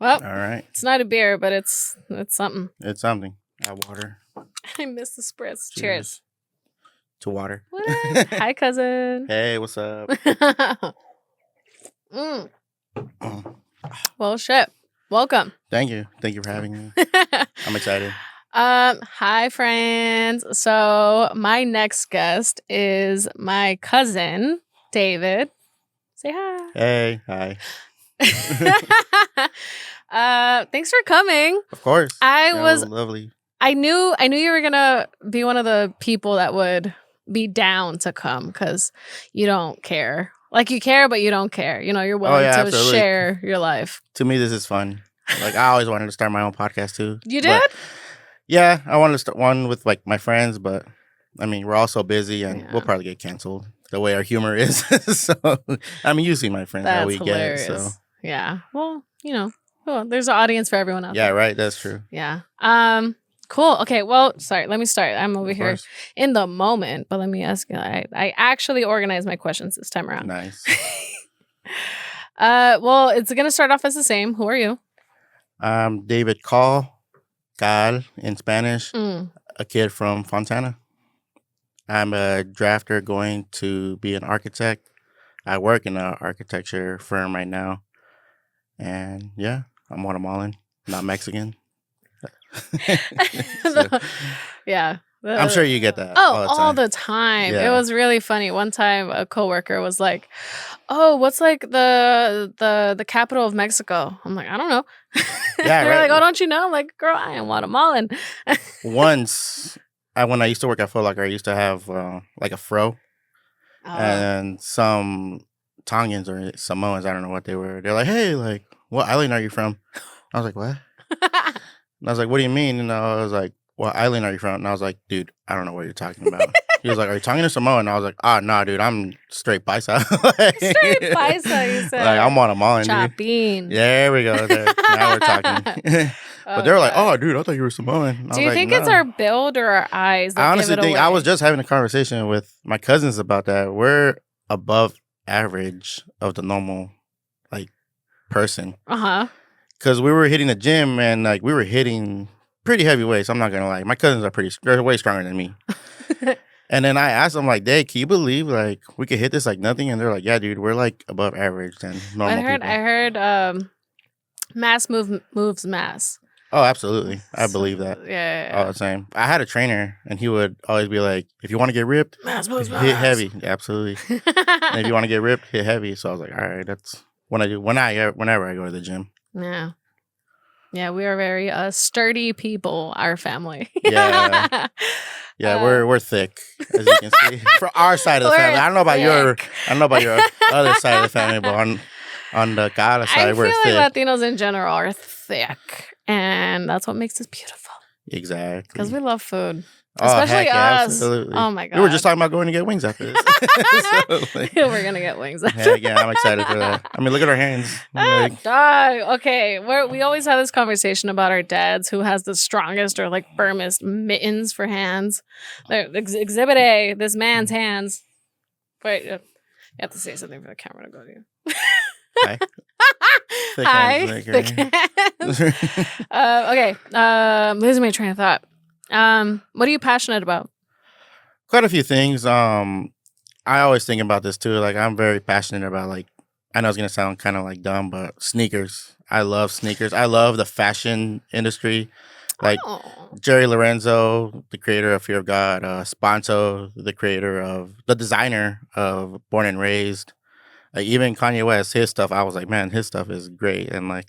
Well, All right. it's not a beer, but it's something. It's something. Water. I miss the spritz. Cheers. To water. What? Hi, cousin. Hey, what's up? Mm. Well, shit. Welcome. Thank you. Thank you for having me. I'm excited. Hi, friends. So my next guest is my cousin, David. Say hi. Hey, hi. Thanks for coming. Of course. I That was lovely. I knew you were gonna be one of the people that would be down to come because you don't care. Like you care, but you don't care. You know, you're willing to absolutely. share your life. To me, this is fun. Like I always wanted to start my own podcast too. You did? Yeah, I wanted to start one with like my friends, but I mean, we're all so busy and Yeah. we'll probably get canceled the way our humor is. So, I mean, you see my friends that That's we hilarious. get. So, Yeah. Well, you know, there's an audience for everyone out yeah, there. right. That's true. Yeah. Cool. Okay. Well, sorry. Let me start. I'm over here course. in the moment, but let me ask you. I actually organized my questions this time around. Nice. Well, it's gonna start off as the same. Who are you? David Cal in Spanish, Mm. a kid from Fontana. I'm a drafter going to be an architect. I work in an architecture firm right now. And yeah, I'm Guatemalan, not Mexican. So, Yeah. I'm sure you get that. All the time. Yeah. It was really funny. One time a coworker was like, "Oh, what's like the capital of Mexico?" I'm like, "I don't know." Yeah, They're right. like, "Oh, don't you know?" I'm like, "Girl, I am Guatemalan." Once, when I used to work at Foot Locker, I used to have like a fro. And some Tongans or Samoans, I don't know what they were. They're like, "Hey, like, what island are you from?" I was like, "What?" And I was like, "What do you mean?" And I was like, "What island are you from?" And I was like, "Dude, I don't know what you're talking about." He was like, "Are you Tongan or Samoan?" And I was like, nah, dude, I'm straight paisa." Straight paisa, you said. Like, I'm Guatemalan, dude. Chapin. There we go. Now we're talking. But they were like, "Oh, dude, I thought you were Samoan." Do you think it's our build or our eyes that I honestly give it think away? I was just having a conversation with my cousins about that. We're above average of the normal, like, person. Because we were hitting the gym and like we were hitting pretty heavy weights. I'm not gonna lie, my cousins are they're way stronger than me. And then I asked them like, "Dad, can you believe like we could hit this like nothing?" And they're like, "Yeah, dude, we're like above average than normal people." I heard mass moves mass. Oh, absolutely. I believe that. Yeah. All the time. I had a trainer and he would always be like, "If you want to get ripped, mass moves hit mass. heavy." Absolutely. And if you want to get ripped, hit heavy. So I was like, all right, that's what I do whenever I go to the gym. Yeah. Yeah, we are very sturdy people, our family. Yeah. Yeah, we're thick, as you can see. For our side of the family. I don't know about your other side of the family, but on the Gala side, we're thick. I feel like Latinos in general are thick, and that's what makes us beautiful. Exactly. Because we love food. Especially us. Yeah, absolutely. Oh my God. We were just talking about going to get wings after this. We're going to get wings after this. Yeah, I'm excited for that. I mean, look at our hands. Okay. We always have this conversation about our dads who has the strongest or like firmest mittens for hands. Exhibit A, this man's hands. Wait, you have to say something for the camera to go to you. Hi. Thick hands. Okay. Losing my train of thought. What are you passionate about? Quite a few things. I always think about this too. Like, I'm very passionate about, like, I know it's gonna sound kind of like dumb, but sneakers. I love sneakers. I love the fashion industry. Like Jerry Lorenzo, the creator of Fear of God, Sponso, the designer of Born and Raised. Like, even Kanye West, his stuff, I was like, man, his stuff is great. And like,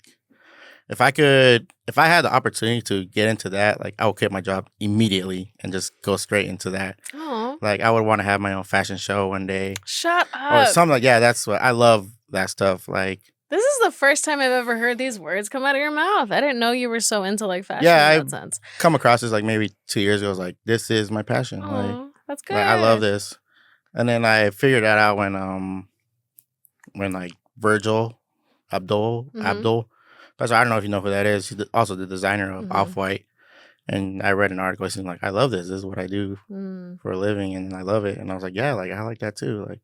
if I had the opportunity to get into that, like, I would quit my job immediately and just go straight into that. Oh. Like, I would want to have my own fashion show one day. Shut up. Or something like, yeah, that's what I love, that stuff. Like, this is the first time I've ever heard these words come out of your mouth. I didn't know you were so into like fashion in that sense. Come across this like maybe 2 years ago. I was like, this is my passion. Like, that's good. Like, I love this. And then I figured that out when like Virgil Abloh, I don't know if you know who that is. He's also the designer of Off-White. And I read an article saying like, I love this. This is what I do for a living, and I love it. And I was like, yeah, like I like that too. Like,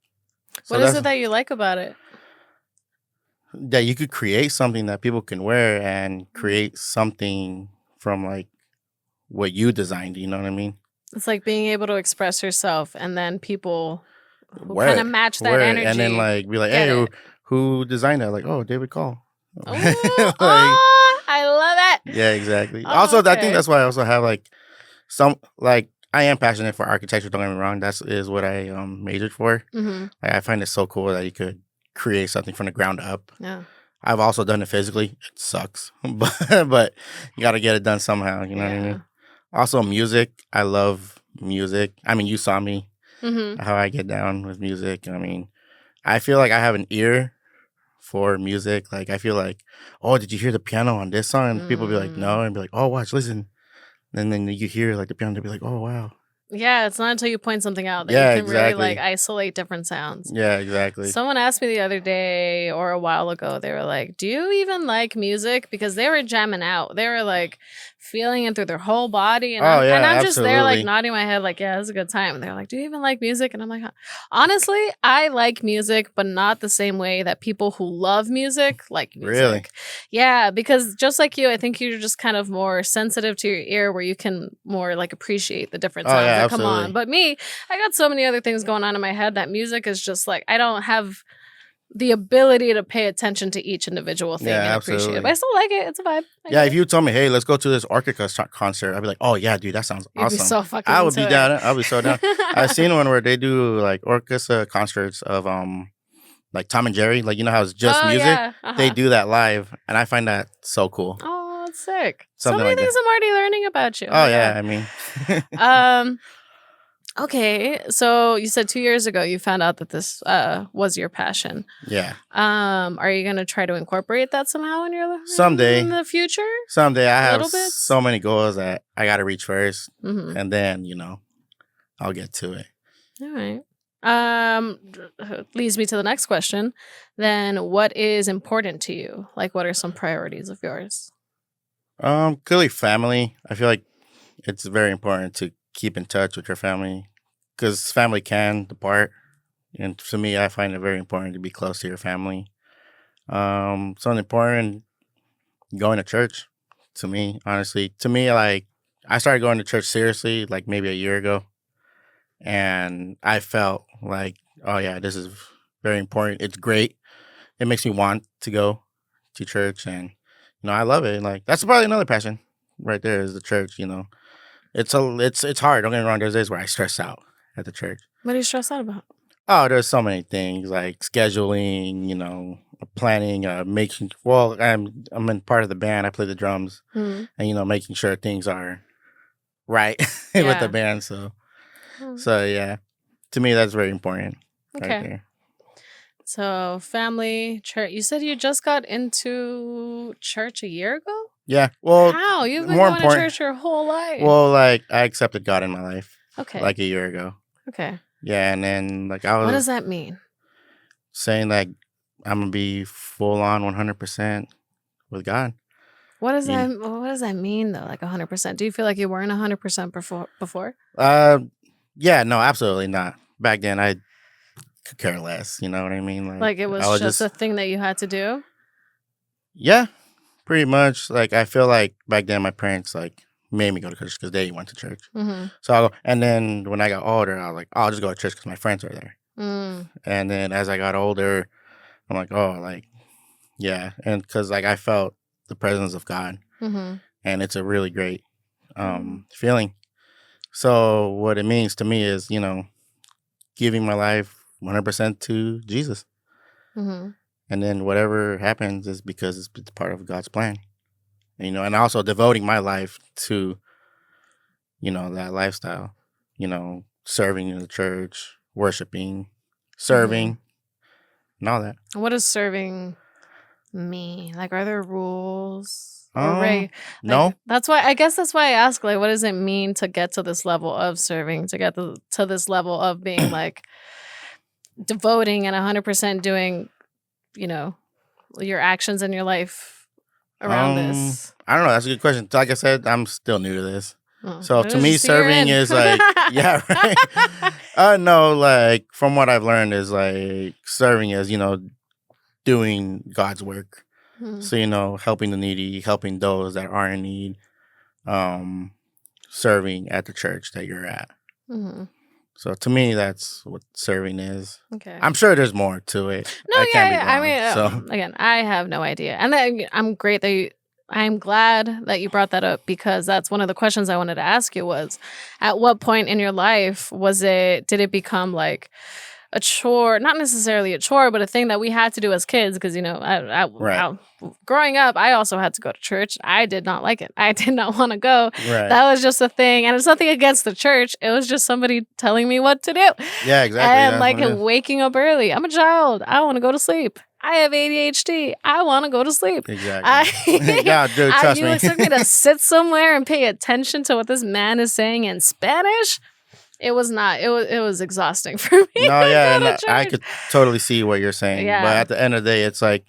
what is it that you like about it? that you could create something that people can wear and create something from like what you designed. You know what I mean? It's like being able to express yourself, and then people who Wear kind of it, match that wear it, and then energy like be like, get hey, it. who designed that? Like, oh, David Call. Oh, Like, oh, I love it. yeah, exactly. Oh, Also, I think okay. that's why I also have like some like I am passionate for architecture. Don't get me wrong. That's is what I majored for. Mm-hmm. Like, I find it so cool that you could create something from the ground up. Yeah. I've also done it physically. It sucks, but you got to get it done somehow. You know what I Yeah. mean? Also, music. I love music. I mean, you saw me Mm-hmm. how I get down with music. I mean, I feel like I have an ear for music. Like, I feel like, oh, did you hear the piano on this song? And people be like, no, and be like, oh, watch, listen. And then you hear like the piano, they'll be like, oh, wow. Yeah, it's not until you point something out that Yeah, you can really like exactly. isolate different sounds. Yeah, exactly. Someone asked me the other day or a while ago, they were like, do you even like music? Because they were jamming out. They were like feeling it through their whole body. And Oh, yeah, I'm just there like absolutely. nodding my head like, yeah, it's a good time. And they're like, do you even like music? And I'm like, honestly, I like music, but not the same way that people who love music like music. Really? Yeah, because just like you, I think you're just kind of more sensitive to your ear where you can more like appreciate the different Oh, sounds yeah, that come on. absolutely. But me, I got so many other things going on in my head that music is just like, I don't have the ability to pay attention to each individual thing Yeah, and appreciate it. absolutely. But I still like it. It's a vibe. I Yeah, get if it. you told me, hey, let's go to this orchestra concert, I'd be like, oh, yeah, dude, that sounds You'd be awesome. so fucking I would into be it. down. I'll be so down. I've seen one where they do like orchestra concerts of like Tom and Jerry, like you know how it's just Oh, music. yeah. They Uh-huh. do that live, and I find that so cool. Oh, that's sick. Something so many like things that. I'm already learning about you. Oh my yeah, God. I mean, Okay. So you said 2 years ago you found out that this was your passion. yeah. Are you gonna try to incorporate that somehow in your Someday. in the future? Someday I have Little bits? so many goals that I got to reach first, Mm-hmm. and then I'll get to it. All right. Leads me to the next question. Then, what is important to you? Like, what are some priorities of yours? Clearly family. I feel like it's very important to keep in touch with your family because family can depart. And to me, I find it very important to be close to your family. Something important, going to church. To me, honestly, like I started going to church seriously like maybe a year ago, and I felt like, oh yeah, this is very important. It's great. It makes me want to go to church, and I love it. Like that's probably another passion right there is the church. It's hard. Don't get me wrong. There's days where I stress out at the church. What are you stressed out about? Oh, there's so many things like scheduling, planning, making. Well, I'm in part of the band. I play the drums, Hmm. and making sure things are right with Yeah. the band. So Hmm. yeah, to me that's very important. Okay. Right there. So, family, church. You said you just got into church a year ago? Yeah. Well, How? You've been more going to important. church your whole life. Well, like I accepted God in my life okay. like a year ago. Okay. Yeah, and then like I What was does that mean? saying like I'm gonna be full on 100% with God. What does You that what does that mean though? Like 100%? Do you feel like you weren't 100% before? Yeah, no, absolutely not. Back then, I could care less. You know what I mean? Like it I was just a thing that you had to do? Yeah, pretty much. Like I feel like back then my parents like made me go to church because they went to church. Mm-hmm. So I'll go, and then when I got older, I was like, I'll just go to church because my friends are there. Mm. And then as I got older, I'm like, oh, like yeah, and because like I felt the presence of God, Mm-hmm. and it's a really great feeling. So what it means to me is, giving my life 100% to Jesus. Mm-hmm. And then whatever happens is because it's part of God's plan. And also devoting my life to, that lifestyle, serving in the church, worshiping, serving, and all that. What does serving mean? Like, are there rules? No. That's why I ask, like, what does it mean to get to this level of serving, to get to this level of being like devoting and 100% doing, your actions in your life around this? I don't know. That's a good question. Like I said, I'm still new to this. Oh, So to just me, see you're serving in. is like, yeah, right. No, like from what I've learned is like serving is, doing God's work. Mhm. So, helping the needy, helping those that are in need, um, serving at the church that you're at. Mhm. So to me, that's what serving is. Okay. I'm sure there's more to it. No, I can't be yeah. wrong. I mean, So again, I have no idea, and then I'm glad that you brought that up because that's one of the questions I wanted to ask you was, at what point in your life did it become like a chore, not necessarily a chore, but a thing that we had to do as kids? Because right, growing up, I also had to go to church. I did not like it. I did not want to go. right, That was just a thing, and it's nothing against the church. It was just somebody telling me what to do, yeah, exactly. and That's like what it is. waking up early. I'm a child. I want to go to sleep. I have ADHD. I want to go to sleep. Exactly. Yeah, dude, trust You me. expect me to sit somewhere and pay attention to what this man is saying in Spanish? It was not. It was exhausting for me No, to yeah, go and to I church. could totally see what you're saying, but Yeah. at the end of the day, it's like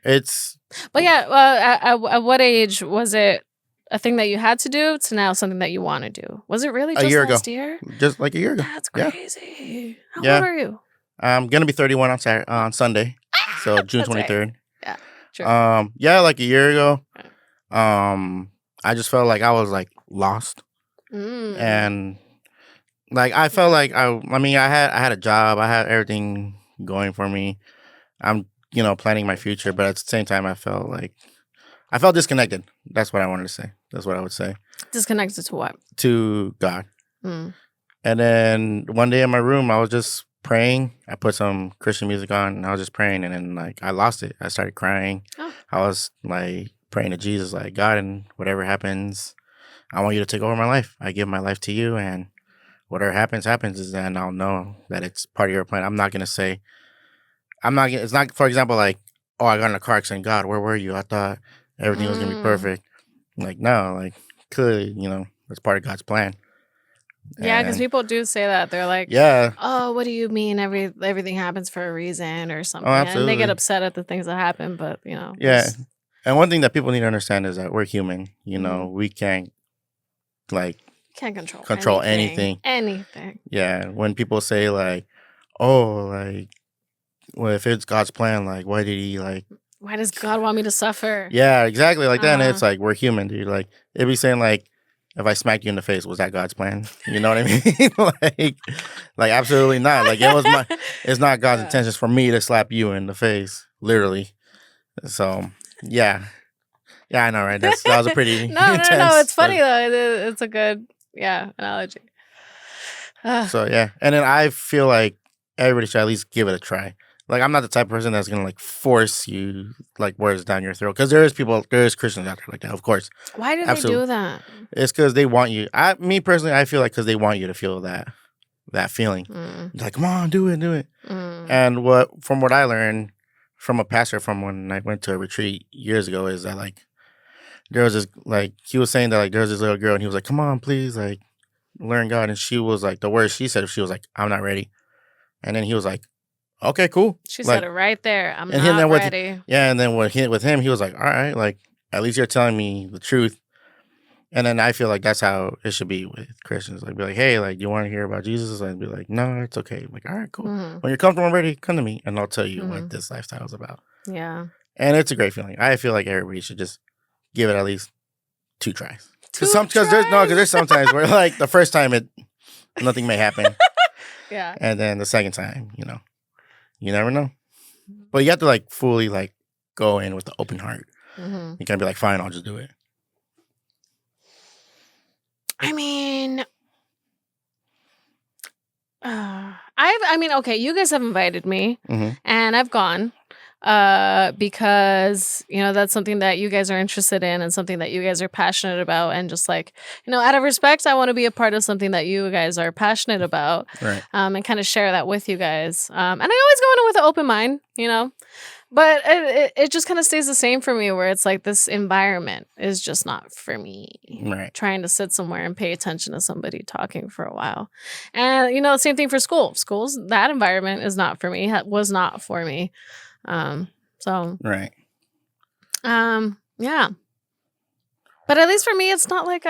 it's But yeah, at what age was it a thing that you had to do to now something that you want to do? Was it really a just year ago, last year? just like a year ago. That's Yeah, crazy. How yeah. old are you? I'm gonna be 31 on Sunday, so June That's right. 23rd. Yeah. Sure. Yeah, like a year ago. I just felt like I was like lost, Mm. and like I felt like I had a job, I had everything going for me. I'm planning my future, but at the same time, I felt disconnected. That's what I wanted to say. That's what I would say Disconnected to what? to God. Mm. And then one day in my room, I was just praying. I put some Christian music on, and I was just praying, and then like I lost it. I started crying. Oh. I was like praying to Jesus, like God, and whatever happens, I want you to take over my life. I give my life to you, and whatever happens, is then I'll know that it's part of your plan. I'm not gonna say, it's not, for example, like, oh, I got in a car accident. God, where were you? I thought everything was gonna be perfect. Like, no, like, clearly, that's part of God's plan. Yeah, because And people do say that. They're like, yeah, "Oh, what do you mean? Everything happens for a reason or something," oh, and they get absolutely. upset at the things that happen. But Yeah. there's- And one thing that people need to understand is that we're human. Mhm. We can't like can't control control anything. anything. Anything. Yeah. When people say like, oh, like, well, if it's God's plan, like, why did he like? Why does God want me to suffer? Yeah, exactly. Like that. And Uh-huh. it's like we're human, dude. Like it'd be saying like, if I smacked you in the face, was that God's plan? You know what I mean? like absolutely not. Like it's not God's Yeah. intentions for me to slap you in the face, literally. So yeah. Yeah, I know, right? That was a pretty No. intense. It's funny though. It's a good analogy. So yeah, and then I feel like everybody should at least give it a try. Like I'm not the type of person that's gonna like force you like words down your throat, because there is Christians out there like that, of course. Why do Absolutely. they do that? It's because they want you. Me personally, I feel like because they want you to feel that feeling. It's like, come on, do it. Mm. And from what I learned from a pastor from when I went to a retreat years ago is that like there was this, like, he was saying that like there was this little girl and he was like, come on, please, like learn God. And she was like, the words she said, she was like, I'm not ready. And then he was like, okay, cool. She like, said it right there. I'm and not then ready. And then with him, he was like, all right, like at least you're telling me the truth. And then I feel like that's how it should be with Christians. Like, be like, hey, like, you want to hear about Jesus? And be like, no, it's okay. I'm like, all right, cool. Mhm. When you're comfortable and ready, come to me, and I'll tell you Mhm. what this lifestyle is about. Yeah. And it's a great feeling. I feel like everybody should just give it at least 2 tries. Because there's sometimes where like the first time nothing may happen. Yeah. And then the second time, you never know. But you have to like fully like go in with the open heart. Mm-hmm. You can't be like, fine, I'll just do it. I mean, okay, you guys have invited me, Mhm. and I've gone, because that's something that you guys are interested in and something that you guys are passionate about, and just like out of respect, I want to be a part of something that you guys are passionate about, Right. and kind of share that with you guys. And I always go in with an open mind, But it just kind of stays the same for me, where it's like this environment is just not for me. Right. Trying to sit somewhere and pay attention to somebody talking for a while. And, same thing for school. Schools, that environment is not for me, was not for me. So, Right. yeah. But at least for me, it's not like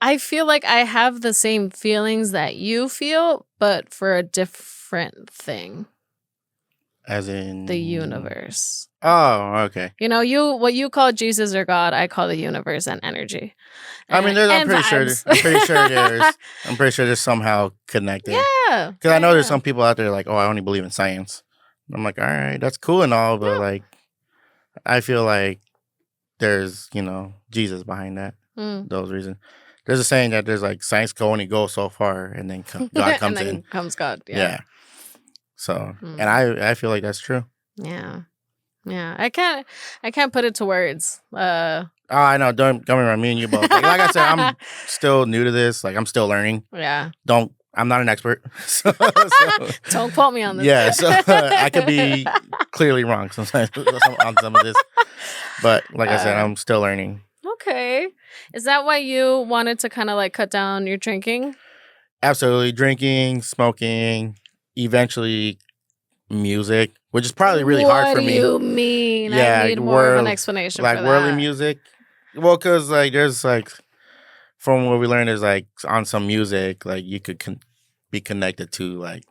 I feel like I have the same feelings that you feel, but for a different thing. As in The universe. Oh, okay. You know, what you call Jesus or God, I call the universe and energy. I mean, And there's. vibes. I'm pretty sure there's. I'm pretty sure there's somehow connected. Yeah. Because I know there's yeah. some people out there like, oh, I only believe in science. I'm like, all right, that's cool and all, but Yeah. like, I feel like there's Jesus behind that. Mm. Those reasons. There's a saying that there's like science can only go so far, and then God comes and then in. comes God. Yeah. Yeah. So, Mm. and I feel like that's true. Yeah. Yeah. I can't put it to words. Oh, I know. Don't get me wrong. Me and you both. Like I said, I'm still new to this. Like I'm still learning. Yeah. I'm not an expert. So, Don't quote me on this. yeah. So I could be clearly wrong sometimes on some of this. But like I said, I'm still learning. Okay. Is that why you wanted to kind of like cut down your drinking? Absolutely. Drinking, smoking, eventually music, which is probably really hard for me. What do you mean? Yeah, I need more of an explanation like for worldly that. music. Well, because like there's like from what we learned, there's like on some music like you could be connected to like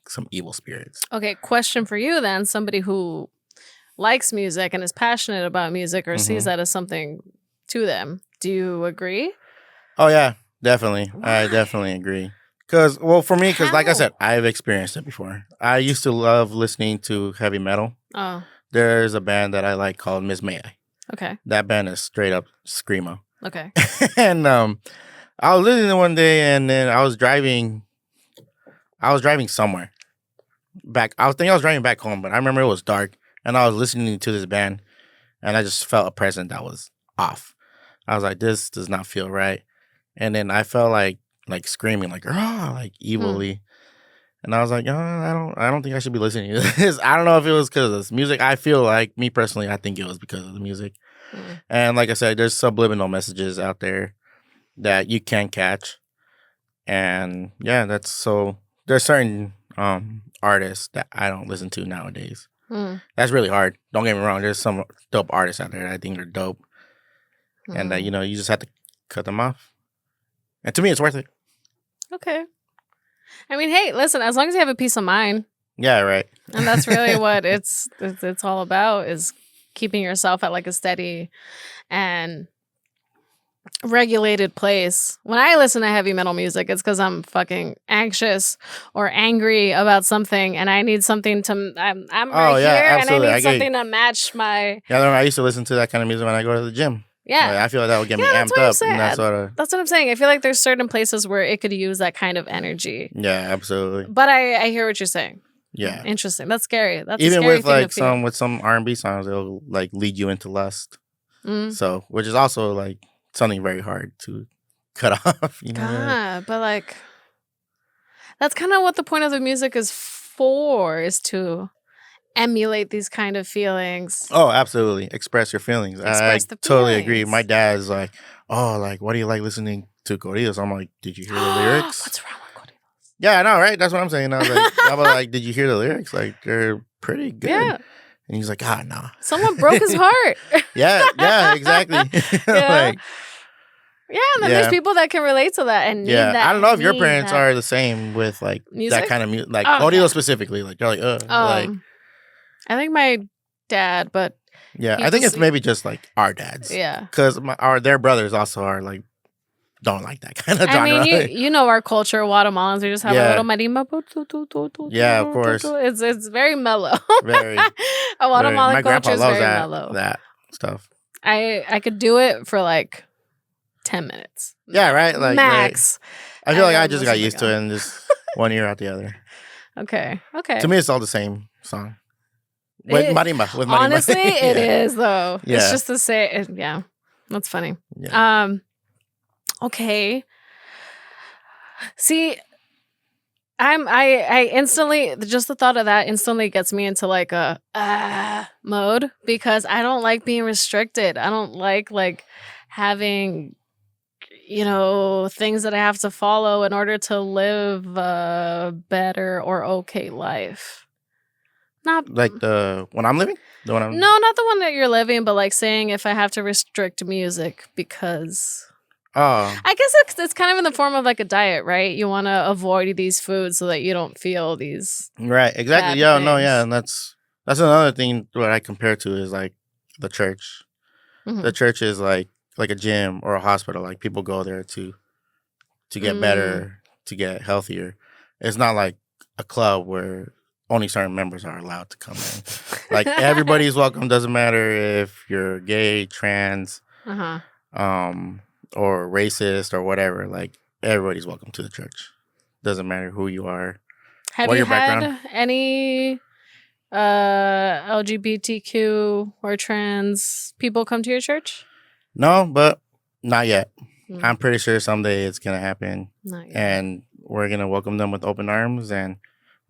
some evil spirits. Okay, question for you then. Somebody who likes music and is passionate about music or sees that as something to them. Do you agree? Oh, yeah, definitely. Why? I definitely agree. Because, well, for me, because like I How? said, I've experienced it before. I used to love listening to heavy metal. Oh, There's a band that I like called Miss May I. okay. That band is straight up screamo. Okay. And I was listening to one day, and then I was driving somewhere. I was driving back home, but I remember it was dark, and I was listening to this band, and I just felt a presence that was off. I was like, this does not feel right. And then I felt like screaming, like evilly. And I was like, oh, I don't think I should be listening to this. I don't know if it was because of this music. I feel like, me personally, I think it was because of the music. And like I said, there's subliminal messages out there that you can catch. And yeah, there's certain artists that I don't listen to nowadays. That's really hard. Don't get me wrong. There's some dope artists out there that I think are dope. And you just have to cut them off. And to me, it's worth it. Okay. I mean, hey, listen, as long as you have a peace of mind. Yeah, right. And that's really what it's all about, is keeping yourself at like a steady and regulated place. When I listen to heavy metal music, it's because I'm fucking anxious or angry about something, and I need something to. I'm right here, absolutely. and I need something to match my. Yeah, I used to listen to that kind of music when I go to the gym. Yeah, like, I feel like that would get me that's amped what I'm up. saying. And that's what I'm saying. I feel like there's certain places where it could use that kind of energy. Yeah, absolutely. But I hear what you're saying. Yeah, interesting. That's scary. That's even a scary with thing like to feel. with some R&B songs, it'll like lead you into lust. So, which is also like something very hard to cut off. You know? God, but like, that's kind of what the point of the music is for, is to emulate these kind of feelings. Oh, absolutely. Express your feelings. I totally agree. My dad's like, oh, like, why do you like listening to corridos? I'm like, did you hear the lyrics? What's wrong with corridos? Yeah, I know, right? That's what I'm saying. I was like, did you hear the lyrics? Like, they're pretty good. Yeah. And he's like, no. Someone broke his heart. yeah, exactly. Yeah. Yeah, and then there's people that can relate to that and need that. I don't know if your parents are the same with like music? That kind of music, like corridos specifically. Like they're like, like. I think my dad, but yeah, I think it's maybe just like our dads. Yeah, because their brothers also are like don't like that kind of genre. I mean, you know our culture, Guatemalans, we just have a little marimba. Yeah, of course. It's very mellow. Very. A Guatemalan culture is very mellow. That stuff. I could do it for like 10 minutes. Yeah, right. Like max. Right. I feel like I just got used to it and just one ear out the other. Okay. To me, it's all the same song. With marimba. Honestly, it is though. Yeah. It's just the same. Yeah, that's funny. Yeah. Okay. See, I instantly, just the thought of that instantly gets me into like a mode, because I don't like being restricted. I don't like having, things that I have to follow in order to live a better or okay life. Not like the one I'm living? No, not the one that you're living, but like saying if I have to restrict music because... Oh. I guess it's kind of in the form of like a diet, right? You want to avoid these foods so that you don't feel these... Right, exactly. Yeah, no, yeah, and that's... That's another thing what I compare to is like the church. The Mhm. church is like a gym or a hospital. Like people go there to get Mm. better, to get healthier. It's not like a club where only certain members are allowed to come in. Like everybody's welcome. Doesn't matter if you're gay, trans, Uh-huh. um, or racist or whatever. Like everybody's welcome to the church. Doesn't matter who you are, Have what you your background. had any LGBTQ or trans people come to your church? No, but not yet. Mm, I'm pretty sure someday it's gonna happen, not yet. and we're gonna welcome them with open arms, and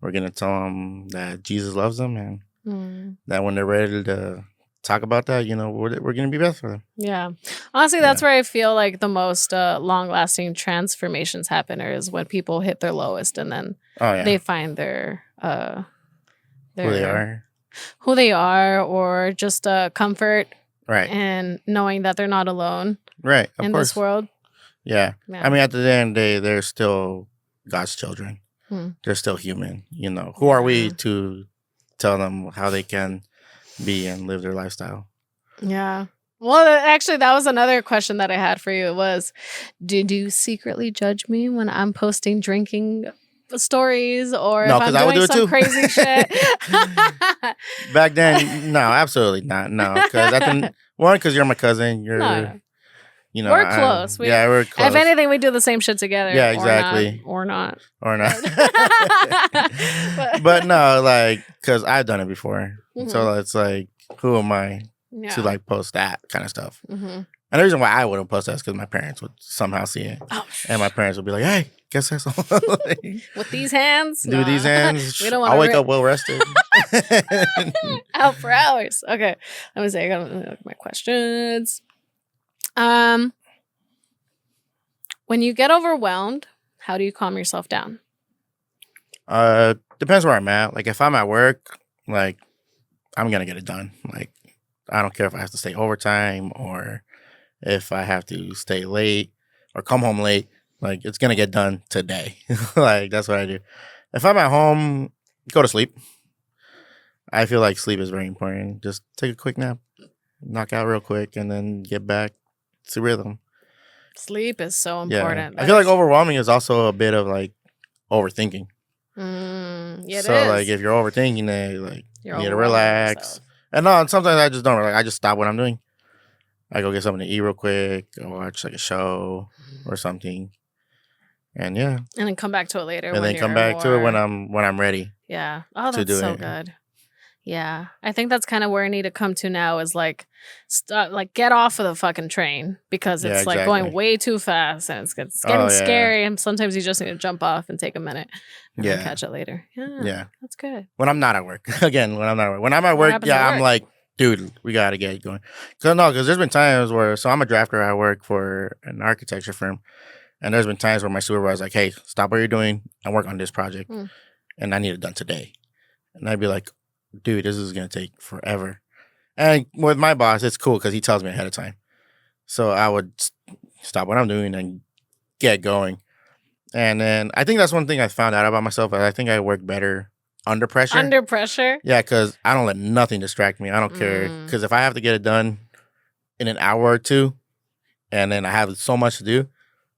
we're gonna tell them that Jesus loves them, and Mm, that when they're ready to talk about that, we're gonna be best for them. yeah. Honestly, Yeah. that's where I feel like the most long-lasting transformations happen is when people hit their lowest and then Oh yeah, they find their who they are. who they are, or just comfort Right, and knowing that they're not alone right. Of in course. this world. Yeah. Yeah. I mean, at the end of the day, they're still God's children. Hmm. They're still human. Who are we Yeah. to tell them how they can be and live their lifestyle? Yeah. Well, actually, that was another question that I had for you was, did you secretly judge me when I'm posting drinking stories or No, if I'm 'cause I would doing do it some too. crazy shit? Back then, no, absolutely not. No, because you're my cousin. No. You're, We're close. yeah, we're close. If anything, we do the same shit together. Yeah, exactly. Or not. Or not. But- But no, like, because I've done it before. Mhm. So it's like, who am I Yeah. to like post that kind of stuff? Mhm. And the reason why I wouldn't post that is because my parents would somehow see it. Oh, And my parents would be like, hey, guess that's with these hands? do these Nah. hands. We don't wanna I'll wake up well rested. out for hours. Okay. Let me see. I got my questions. When you get overwhelmed, how do you calm yourself down? Depends where I'm at. Like if I'm at work, like I'm gonna get it done. Like I don't care if I have to stay overtime or if I have to stay late or come home late. Like it's gonna get done today. Like that's what I do. If I'm at home, go to sleep. I feel like sleep is very important. Just take a quick nap, knock out real quick, and then get back to rhythm. Sleep is so Yeah, important. I feel like overwhelming is also a bit of like overthinking. Yeah, it So is. like if you're overthinking it, like You're you need to overwhelming relax. yourself. And no, sometimes I just don't. Like I just stop what I'm doing. I go get something to eat real quick, or watch like a show or something, and yeah, And then come back to it later. and when then come you're back to it when more- I'm ready. Yeah. Oh, to that's do so it. good. Yeah. I think that's kind of where I need to come to now is like, like get off of the fucking train because Yeah, it's like going exactly. way too fast and it's getting Oh, yeah. scary. And sometimes you just need to jump off and take a minute and then Yeah. catch it later. Yeah. Yeah, That's good. when I'm not at work. Again, when I'm not at work. When I'm at What work, happens yeah, at I'm work? like, dude, we gotta get going. Because there's been times where I'm a drafter. I work for an architecture firm, and there's been times where my supervisor's like, hey, stop what you're doing and work on this project, and I need it done today. And I'd be like, dude, this is gonna take forever. And with my boss, it's cool because he tells me ahead of time. So I would stop what I'm doing and get going. And then I think that's one thing I found out about myself. I think I work better under pressure. Under pressure? Yeah, because I don't let nothing distract me. I don't care. Because if I have to get it done in an hour or two, and then I have so much to do,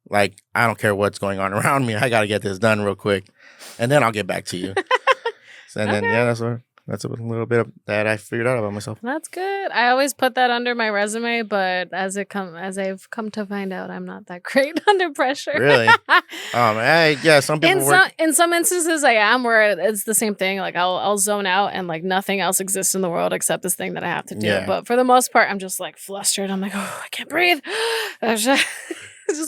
like I don't care what's going on around me. I got to get this done real quick, and then I'll get back to you. And then yeah, that's a little bit of that I figured out about myself. That's good. I always put that under my resume, but as I've come to find out, I'm not that great under pressure. Really? Yeah, some people work. In some instances, I am where it's the same thing. Like I'll zone out and like nothing else exists in the world except this thing that I have to do. Yeah. But for the most part, I'm just like flustered. I'm like, oh, I can't breathe. It's just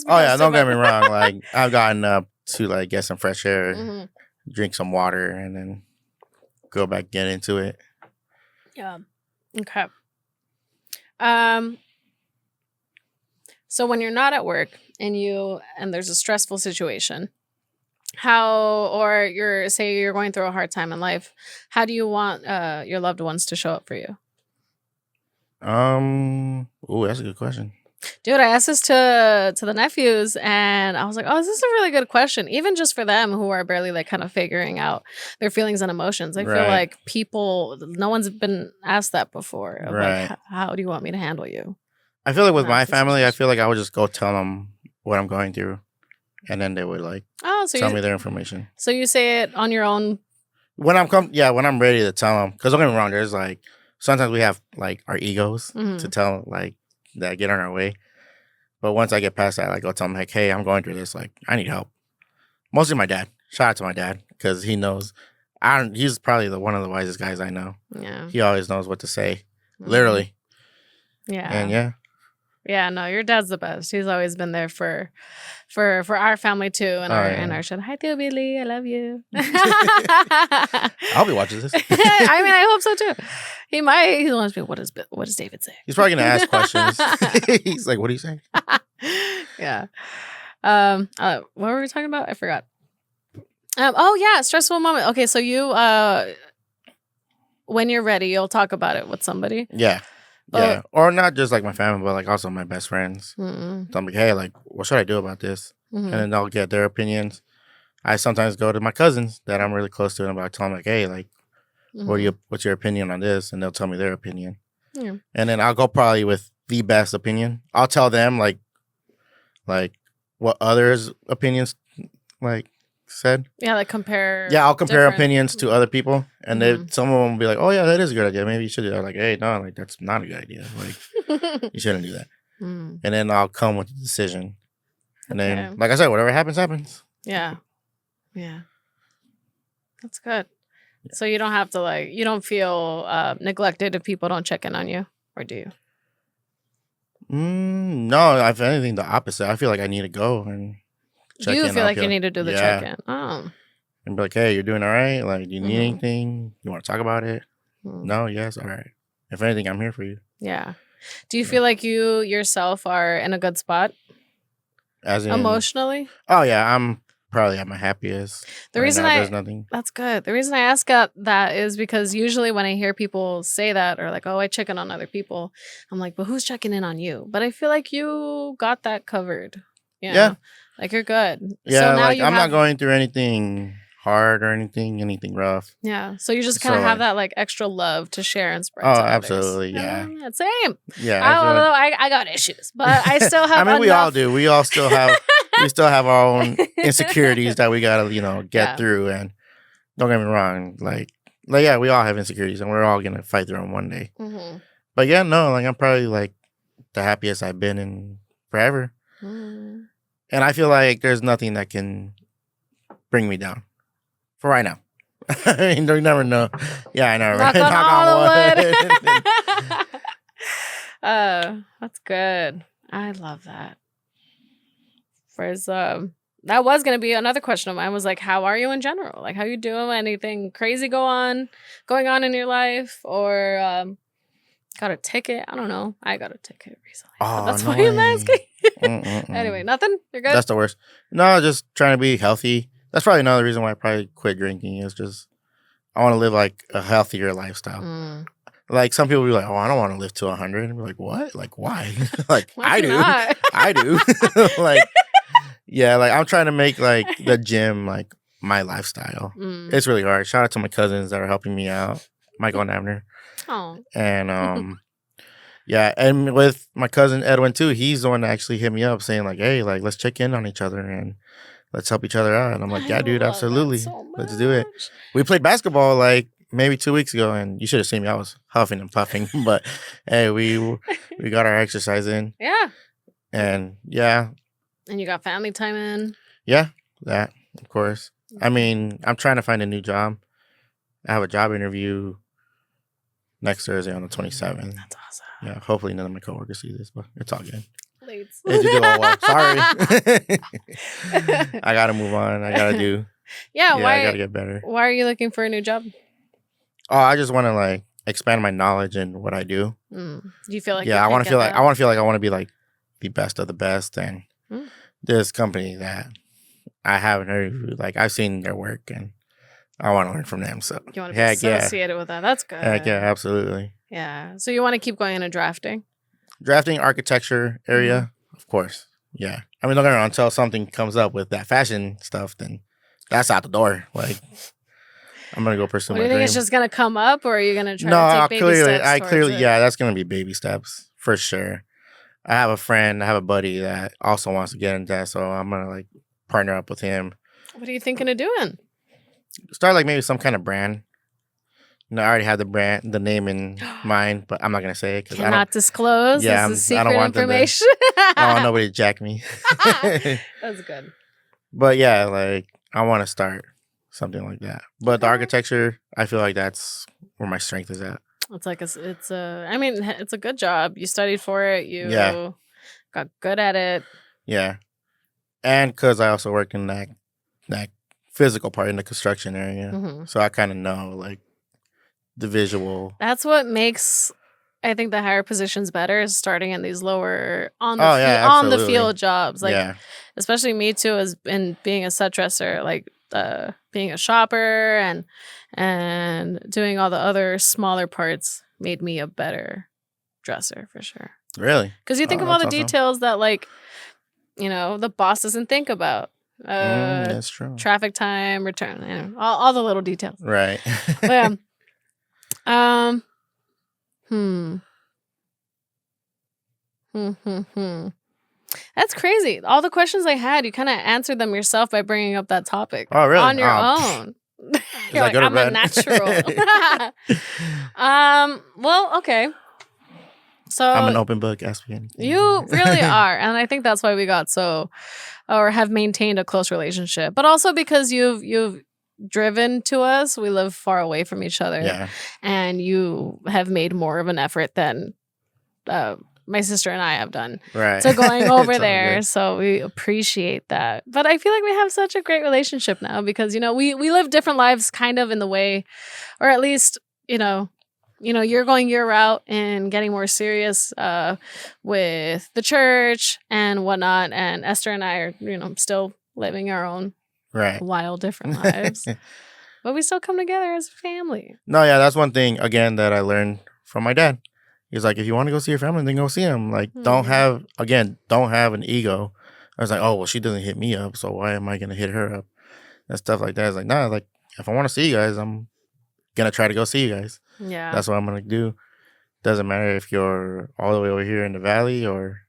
Oh yeah, because don't of get me it. wrong. Like I've gotten up to like get some fresh air, Mhm. drink some water, and then go back get into it. Yeah. Okay. So when you're not at work and there's a stressful situation, or you're going through a hard time in life, how do you want your loved ones to show up for you? Oh, that's a good question. Dude, I asked this to the nephews, and I was like, "Oh, this is a really good question." Even just for them who are barely like kind of figuring out their feelings and emotions, I feel Right. like no one's been asked that before. Of like, Right. how do you want me to handle you? I feel like with in that my family, I situation?" feel like I would just go tell them what I'm going through, and then they would like Oh, tell me their information. so you say it on your own. When I'm ready to tell them, because don't get me wrong, there's like sometimes we have like our egos Mhm. to tell like that get on our way. But once I get past that, like, I'll tell them, like, hey, I'm going through this. Like, I need help. Mostly my dad. Shout out to my dad because he knows. He's probably one of the wisest guys I know. Yeah. He always knows what to say, Mhm. literally. Yeah. And yeah, Yeah, no, your dad's the best. He's always been there for our family too, and yeah. our shit. Hi, Theo Billy, I love you. I'll be watching this. I mean, I hope so too. He might. He wants to be. What does David say? He's probably gonna ask questions. He's like, "What are you saying?" Yeah. What were we talking about? I forgot. Oh yeah, stressful moment. Okay, so you when you're ready, you'll talk about it with somebody. Yeah. Yeah. Or not just like my family, but like also my best friends. Mm-mm. So I'm like, hey, like, what should I do about this? Mhm. And then they'll get their opinions. I sometimes go to my cousins that I'm really close to, and I tell them like, hey, like, what's your opinion on this? And they'll tell me their opinion. Yeah. And then I'll go probably with the best opinion. I'll tell them like what others' opinions like said. Yeah, like compare. Yeah, I'll compare different- opinions to other people, and Mhm. some of them will be like, "Oh yeah, that is a good idea. Maybe you should do that." Like, hey, no, like that's not a good idea. Like, you shouldn't do that. Mm. And then I'll come with the decision. And then, Okay. like I said, whatever happens, happens. Yeah. Yeah. That's good. So you don't have to you don't feel neglected if people don't check in on you, or do you? No, if anything, the opposite. I feel like I need to go and check You in. feel I'll like you need to do the yeah. check-in. Oh. And be like, hey, you're doing all right? Like, do you need Mhm. anything? You want to talk about it? Mm. No, yes, all right. If anything, I'm here for you. Yeah. Do you feel like you yourself are in a good spot As in, emotionally? Oh yeah, I'm probably at my happiest. The reason there's nothing. That's good. The reason I ask that is because usually when I hear people say that, or like, oh, I check in on other people, I'm like, but who's checking in on you? But I feel like you got that covered. You know? Yeah. Like you're good. Yeah, So now like you I'm have, not going through anything hard or anything rough. Yeah. So you just kind So, of have like- that like extra love to share and spread. Oh, to others. absolutely, yeah. Same. Yeah, I feel like- Although I got issues, but I still have. I mean, we all enough- do. We all still have. We still have our own insecurities that we gotta, get Yeah. through. And don't get me wrong, like yeah, we all have insecurities, and we're all gonna fight through them one day. Mhm. But yeah, no, like I'm probably like the happiest I've been in forever, Mhm. and I feel like there's nothing that can bring me down for right now. I mean, you never know. Yeah, I know, right? Knock on all Knock the wood. That's good. I love that. Whereas, that was gonna be another question of mine. Was like, how are you in general? Like, how you doing? Anything crazy going on in your life, or got a ticket? I don't know. I got a ticket recently. But Oh, that's why I'm asking. Mm-mm-mm. Anyway, nothing. You're good. That's the worst. No, just trying to be healthy. That's probably another reason why I probably quit drinking is just I want to live like a healthier lifestyle. Mm. Like some people be like, oh, I don't want to live to 100. And be like, what? Like, why? Like, Why I do. not? I do. Like, yeah, like I'm trying to make like the gym like my lifestyle. Mm. It's really hard. Shout out to my cousins that are helping me out, Michael and Abner. Oh. And yeah, and with my cousin Edwin too, he's the one that actually hit me up saying like, hey, like let's check in on each other and let's help each other out. And I'm like, yeah, I dude, love that absolutely. so Let's do it. much. We played basketball like maybe 2 weeks ago, and you should have seen me. I was huffing and puffing, but hey, we got our exercise in, Yeah. and yeah, And you got family time in. that of course. I mean, I'm trying to find a new job. I have a job interview next Thursday on the 27th. That's awesome. Yeah, hopefully none of my coworkers see this, but it's all good. Late. They do all well. Sorry, I gotta move on. I gotta do. Yeah. I Why? gotta get better. Why are you looking for a new job? Oh, I just want to like expand my knowledge in what I do. Do you feel like? Yeah, I want to feel like I want to feel like I want to be like the best of the best, and Mm. this company that I haven't heard, like I've seen their work, and I want to learn from them. So You want to be heck yeah, associated with that? That's good. heck yeah, absolutely. Yeah. So you want to keep going into drafting? Drafting, architecture area, of course. Yeah. I mean, don't get me wrong, until something comes up with that fashion stuff, then that's out the door. Like, I'm going to go pursue What do my you think? It's dream. just gonna come up, or are you gonna try No, to take baby steps I towards clearly, it? yeah, that's going to be baby steps for sure. I have a friend, I have a buddy that also wants to get into that. So I'm going to like partner up with him. What are you thinking of doing? Start like maybe some kind of brand. I already have the name in mind, but I'm not gonna say it because I don't. Cannot disclose. Yeah, This is I don't secret want them to. information. I don't want nobody to jack me. That's good. But yeah, like I want to start something like that. But the architecture, I feel like that's where my strength is at. It's like it's a. I mean, it's a good job. You studied for it. You Yeah. got good at it. Yeah, and because I also work in that physical part in the construction area, Mhm. so I kind of know like the visual. That's what makes, I think, the higher positions better is starting in these lower on Oh yeah, on the absolutely. field jobs. Like, Yeah, especially me too, as in being a set dresser, like being a shopper and doing all the other smaller parts made me a better dresser for sure. really. Because you think Oh, of all that's the awesome. details that, like, the boss doesn't think about. That's true. Traffic time, return, all the little details. Right. But, yeah. Hmm. That's crazy. All the questions I had, you kind of answered them yourself by bringing up that topic. Oh, really? On your Oh, own. Is You're that like, good or I'm a bad? natural. Well, okay. So I'm an open book. Ask me anything. you really are. And I think that's why we got or have maintained a close relationship. But also because you've driven to us. We live far away from each other. Yeah. And you have made more of an effort than my sister and I have done. Right. So going over It's all there. good. So we appreciate that. But I feel like we have such a great relationship now because, we live different lives kind of in the way, or at least, you're going your route and getting more serious with the church and whatnot. And Esther and I are, still living our own Right. wild, different lives. But we still come together as a family. No, yeah, that's one thing again that I learned from my dad. He's like, if you want to go see your family, then go see them. Like, don't have an ego. I was like, oh well, she doesn't hit me up, so why am I gonna hit her up? And stuff like that. It's like, nah, like if I want to see you guys, I'm gonna try to go see you guys. Yeah. That's what I'm gonna do. Doesn't matter if you're all the way over here in the valley or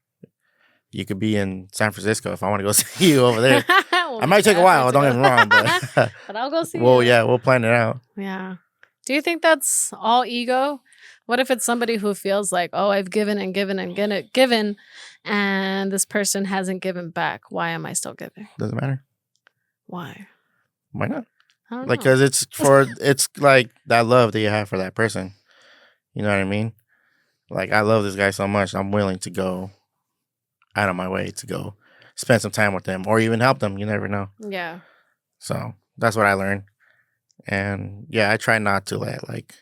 you could be in San Francisco. If I want to go see you over there, I might take a while. Don't get me wrong, but but I'll go see you. well, yeah, we'll plan it out. Yeah. Do you think that's all ego? What if it's somebody who feels like, oh, I've given and given and given, and this person hasn't given back? Why am I still giving? Doesn't matter. Why? Why not? I don't Like, know. because it's like that love that you have for that person. You know what I mean? Like, I love this guy so much, I'm willing to go out of my way to go spend some time with them or even help them. You never know. Yeah. So that's what I learned. And yeah, I try not to let like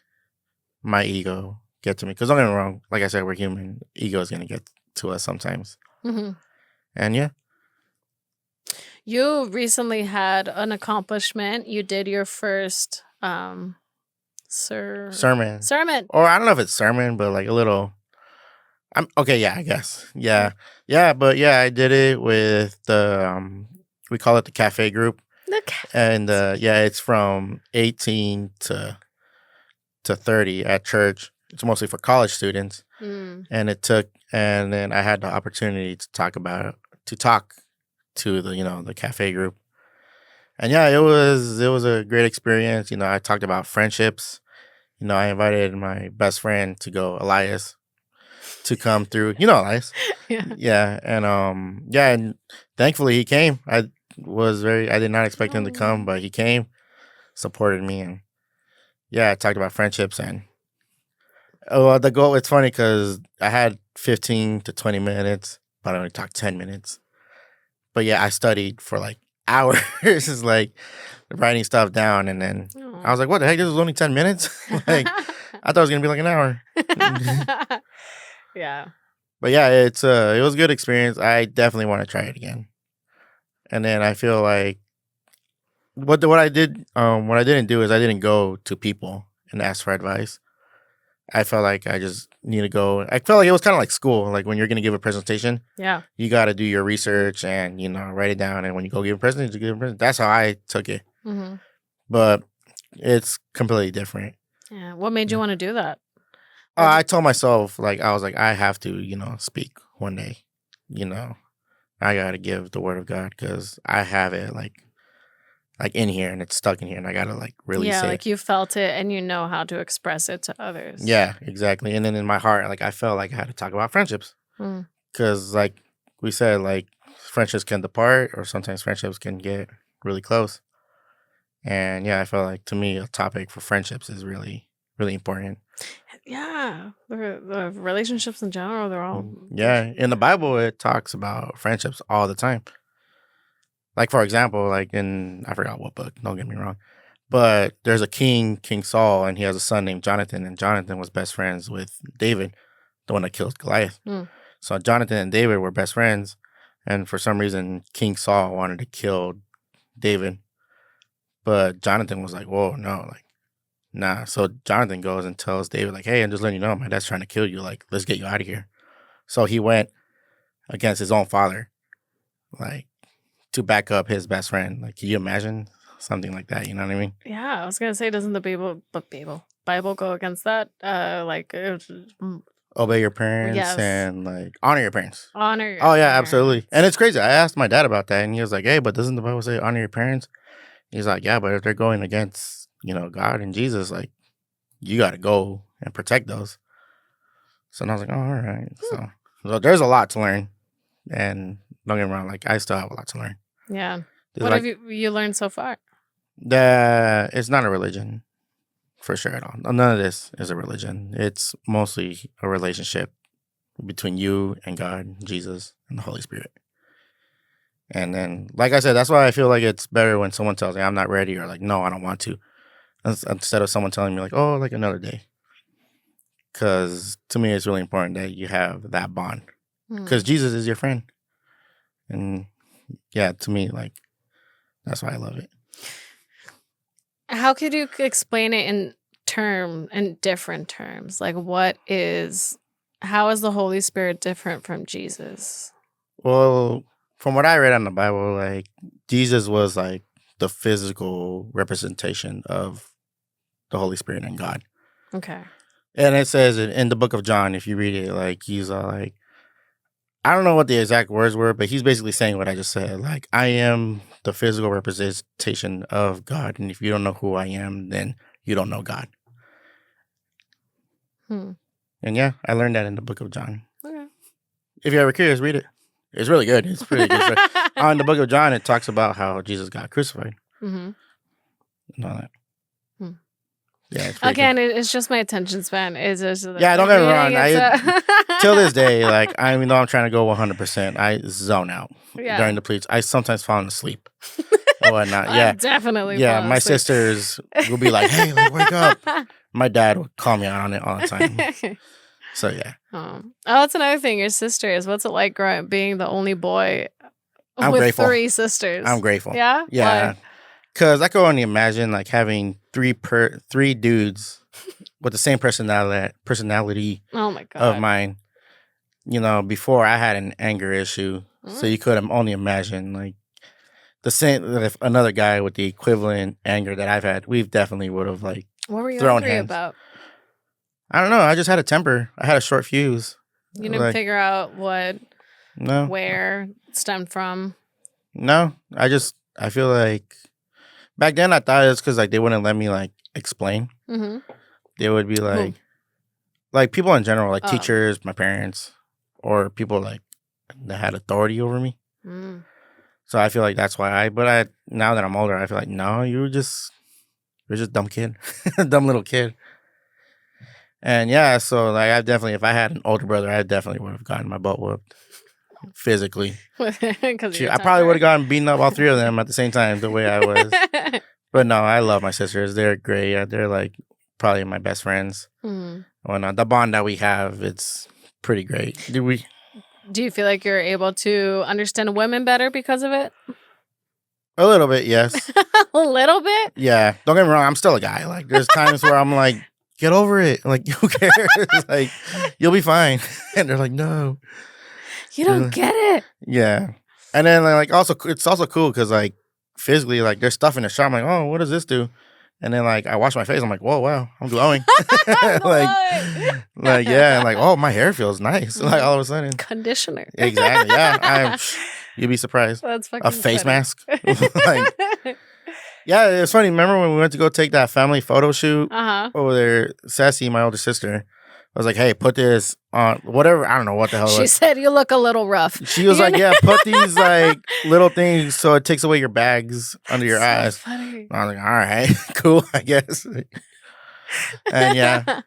my ego get to me. Because don't get me wrong, like I said, we're human. Ego is going to get to us sometimes. Mm-hmm. And yeah. You recently had an accomplishment. You did your first Sermon. sermon. Or I don't know if it's sermon, but like a little. Okay, yeah, I guess. Yeah. Yeah, but yeah, I did it with the we call it the cafe group. And yeah, it's from 18 to 30 at church. It's mostly for college students. Mm. And then I had the opportunity to talk to the cafe group. And yeah, it was a great experience. I talked about friendships. I invited my best friend to go, Elias, to come through. Elias. Yeah. And thankfully he came. I did not expect him to come, but he came, supported me, and yeah, I talked about friendships and the goal. It's funny because I had 15 to 20 minutes, but I only talked 10 minutes. But yeah, I studied for like hours, just like writing stuff down, and then I was like, "What the heck? This was only 10 minutes." Like I thought it was gonna be like an hour. Yeah. But yeah, it was a good experience. I definitely want to try it again. And then I feel like what I didn't do is I didn't go to people and ask for advice. I felt like I just need to go. I felt like it was kind of like school. Like when you're gonna give a presentation, Yeah. you got to do your research and write it down. And when you go give a presentation, you give a presentation. That's how I took it. Mm-hmm. But it's completely different. Yeah. What made you want to do that? I told myself, like, I was like, I have to, speak one day. I got to give the word of God because I have it like in here and it's stuck in here and I got to like release it. Yeah, like you felt it and you know how to express it to others. Yeah, exactly. And then in my heart, like I felt like I had to talk about friendships because, like we said, like friendships can depart or sometimes friendships can get really close. And yeah, I felt like to me, a topic for friendships is really, really important. Yeah, the relationships in general, they're all. Yeah, in the Bible, it talks about friendships all the time. Like, for example, like I forgot what book, don't get me wrong, but there's a King Saul, and he has a son named Jonathan, and Jonathan was best friends with David, the one that killed Goliath. So Jonathan and David were best friends, and for some reason, King Saul wanted to kill David, but Jonathan was like, whoa, no, like, nah. So Jonathan goes and tells David, like, hey, I'm just letting you know, my dad's trying to kill you, like, let's get you out of here. So he went against his own father, like, to back up his best friend. Like, can you imagine something like that? You know what I mean? Yeah, I was gonna say, doesn't the Bible go against that? Obey your parents Yes. and like honor your parents. Honor your Oh yeah, parents. absolutely. And it's crazy. I asked my dad about that, and he was like, "Hey, but doesn't the Bible say honor your parents?" He's like, "Yeah, but if they're going against God and Jesus, like you got to go and protect those." So I was like, "Oh, all right." So there's a lot to learn, and don't get me wrong, like I still have a lot to learn. Yeah. There's What like, have you learned so far? That it's not a religion for sure at all. None of this is a religion. It's mostly a relationship between you and God, Jesus, and the Holy Spirit. And then, like I said, that's why I feel like it's better when someone tells me I'm not ready or like, no, I don't want to, instead of someone telling me like, oh, like another day. Because to me, it's really important that you have that bond. Because Jesus is your friend. And yeah, to me, like, that's why I love it. How could you explain it in different terms? Like, how is the Holy Spirit different from Jesus? Well, from what I read on the Bible, like Jesus was like the physical representation of the Holy Spirit and God. Okay. And it says in the book of John, if you read it, like he's like, I don't know what the exact words were, but he's basically saying what I just said. Like, I am the physical representation of God. And if you don't know who I am, then you don't know God. And yeah, I learned that in the book of John. Okay. If you're ever curious, read it. It's really good. It's pretty good. In the book of John, it talks about how Jesus got crucified. And all that. Yeah, it's again, it's just my attention span. Is yeah, don't get me wrong. Till this day, like even though I'm trying to go 100%, I zone out during the preach. I sometimes fall asleep or whatnot. Yeah, definitely. Yeah, my sisters will be like, "Hey, like, wake up!" My dad would call me out on it all the time. So yeah. Oh, that's another thing. Your sisters. What's it like being the only boy I'm with grateful. 3 sisters? I'm grateful. Yeah. Yeah. Because I can only imagine like having three dudes with the same personality Oh my God. of mine. Before I had an anger issue. So you could only imagine like the same, if another guy with the equivalent anger that I've had, we definitely would have like what were you thrown angry hands. about? I don't know. I just had a temper. I had a short fuse. You didn't figure out where it stemmed from? No. I feel like back then I thought it was because like they wouldn't let me like explain. They would be like people in general, like teachers, my parents, or people like that had authority over me. So I feel like that's why now that I'm older, I feel like, no, you're just dumb kid, dumb little kid. And yeah, so like if I had an older brother, I definitely would have gotten my butt whooped physically. I probably would have gotten beaten up all 3 of them at the same time the way I was. But no, I love my sisters. They're great. They're like probably my best friends. The bond that we have, it's pretty great. Do you feel like you're able to understand women better because of it? A little bit, yes. A little bit? Yeah. Don't get me wrong. I'm still a guy. Like, there's times where I'm like get over it. Like, who cares? Like, you'll be fine. And they're like, no. You don't get it. Yeah. And then like also it's also cool because like physically like there's stuff in the shower. I'm like, oh, what does this do? And then like I wash my face. I'm like, whoa, wow, I'm glowing. like yeah, and like oh, my hair feels nice. Like all of a sudden, Conditioner. Exactly. Yeah, you'd be surprised. That's fucking A face funny. mask. Like, yeah, it's funny. Remember when we went to go take that family photo shoot over there? Sassy, my older sister, I was like, hey, put this on whatever. I don't know what the hell. She said you look a little rough. She was like, yeah, put these like little things so it takes away your bags under your eyes. Funny. I was like, all right, cool, I guess. And yeah,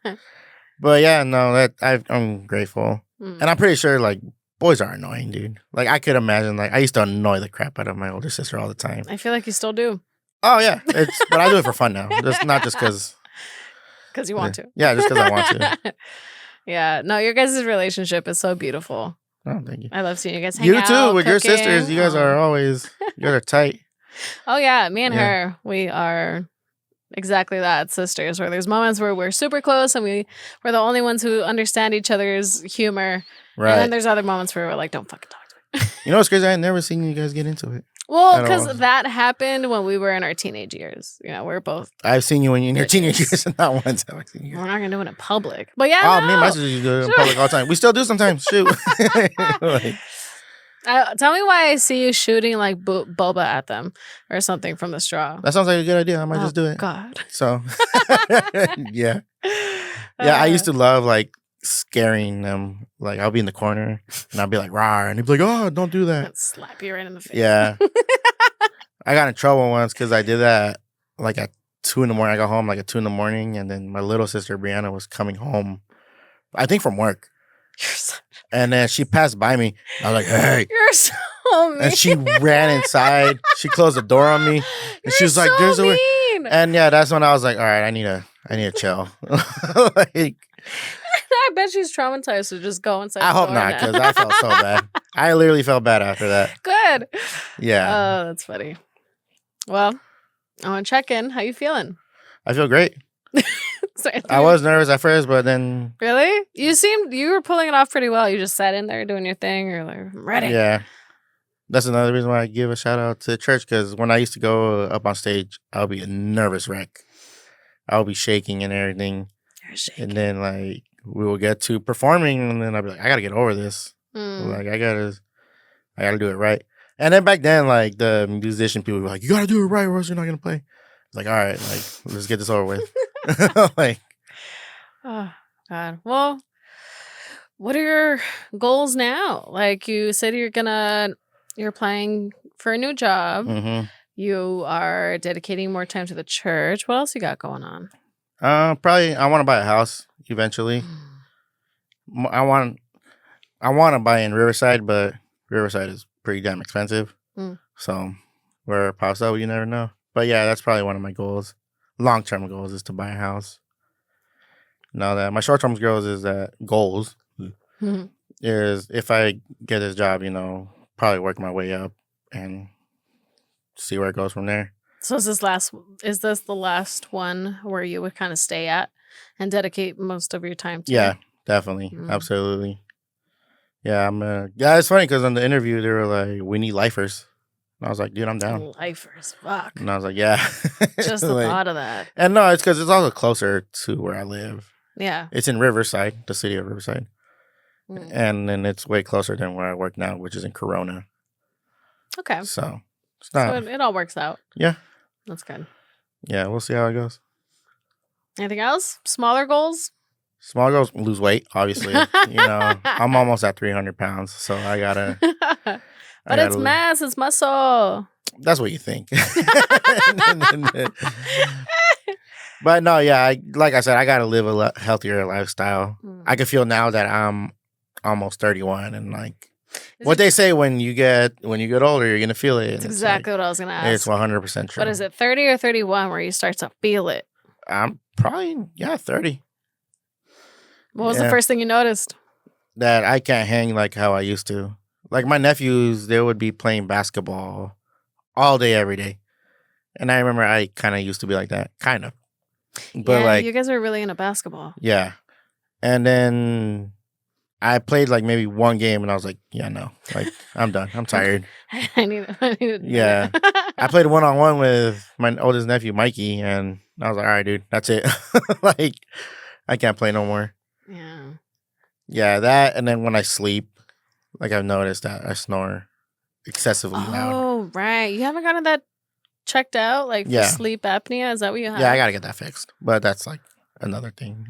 but yeah, no, I'm grateful, and I'm pretty sure like boys are annoying, dude. Like I could imagine, like I used to annoy the crap out of my older sister all the time. I feel like you still do. Oh yeah, but I do it for fun now, not just because. Because you want to. Yeah, just because I want to. Yeah, no, your guys' relationship is so beautiful. Oh, thank you. I love seeing you guys hang You out. too, with your cooking. sisters. You guys are always, you guys are tight. Oh yeah, me and her, we are exactly that, sisters. Where there's moments where we're super close and we're the only ones who understand each other's humor. Right. And then there's other moments where we're like, don't fucking talk to me. You know what's crazy? I had never seen you guys get into it. Well, because that happened when we were in our teenage years. You know, we're both. I've seen you when you're in your teenage years, and not once have I seen you. We're not gonna do it in public, but yeah. Oh, me and my sisters used to do it in public all the time. We still do sometimes. Shoot. Like, tell me why I see you shooting like boba at them or something from the straw. that sounds like a good idea. I might just do it. God. So, yeah. Yeah, I used to love like scaring them. Like I'll be in the corner and I'll be like, "Rawr," and he'd be like, "Oh, don't do that." Slap you right in the face. Yeah. I got in trouble once because I did that like at 2 a.m. I got home like at 2 a.m, and then my little sister Brianna was coming home, I think from work. And then she passed by me. I was like, "Hey." You're so mean. And she ran inside. She closed the door on me. And she was like, "There's a way." And yeah, that's when I was like, "All right, I need to chill." Like, I bet she's traumatized to just go inside. I hope not, because I felt so bad. I literally felt bad after that. Good. Yeah. Oh, that's funny. Well, I want to check in. How you feeling? I feel great. Sorry, I was nervous at first, but then really, you were pulling it off pretty well. You just sat in there doing your thing. You're like, I'm ready. Yeah. That's another reason why I give a shout out to the church, because when I used to go up on stage, I'll be a nervous wreck. I'll be shaking and everything. You're shaking. And then like we will get to performing, and then I'll be like, I gotta get over this. Like I gotta do it right. And then back then, like the musician people were like, you gotta do it right, or else you're not gonna play. Like, all right, like let's get this over with. Like, oh God. Well, what are your goals now? Like you said, you're applying for a new job. mm-hmm. You are dedicating more time to the church. What else you got going on? Probably I want to buy a house eventually. I want to buy in Riverside, but Riverside is pretty damn expensive. So where it pops up, you never know. But yeah, that's probably one of my goals. Long-term goals is to buy a house. Now that my short-term goals is if I get this job, probably work my way up and see where it goes from there. So is this the last one where you would kind of stay at and dedicate most of your time to? Yeah, definitely. Absolutely. Yeah, it's funny because on the interview they were like, we need lifers. And I was like, dude, I'm down. Lifers, fuck. And I was like, yeah. Just the thought of that. And no, it's because it's also closer to where I live. Yeah. It's in Riverside, the city of Riverside. And then it's way closer than where I work now, which is in Corona. Okay. So it's not. So it all works out. Yeah. That's good. Yeah, we'll see how it goes. Anything else? Smaller goals? Small goals, lose weight, obviously. I'm almost at 300 pounds, so I gotta. But it's mass, it's muscle. That's what you think. But no, yeah, like I said, I gotta live a healthier lifestyle. I can feel now that I'm almost 31, and like what they say when you get older, you're gonna feel it. That's exactly what I was gonna ask. It's 100% true. But is it 30 or 31 where you start to feel it? I'm probably 30. What was the first thing you noticed? That I can't hang like how I used to. Like my nephews, they would be playing basketball all day, every day. And I remember I kind of used to be like that. Kind of. But yeah, like, you guys are really into basketball. yeah. And then I played like maybe one game and I was like, yeah, no, like I'm done. I'm tired. I need a Yeah. I played 1-on-1 with my oldest nephew, Mikey, and I was like, all right, dude, that's it. Like, I can't play no more. Yeah. Yeah, that. And then when I sleep, like I've noticed that I snore excessively loud. Oh, right. You haven't gotten that checked out, like for Yeah. sleep apnea? Is that what you have? Yeah, I got to get that fixed. But that's like another thing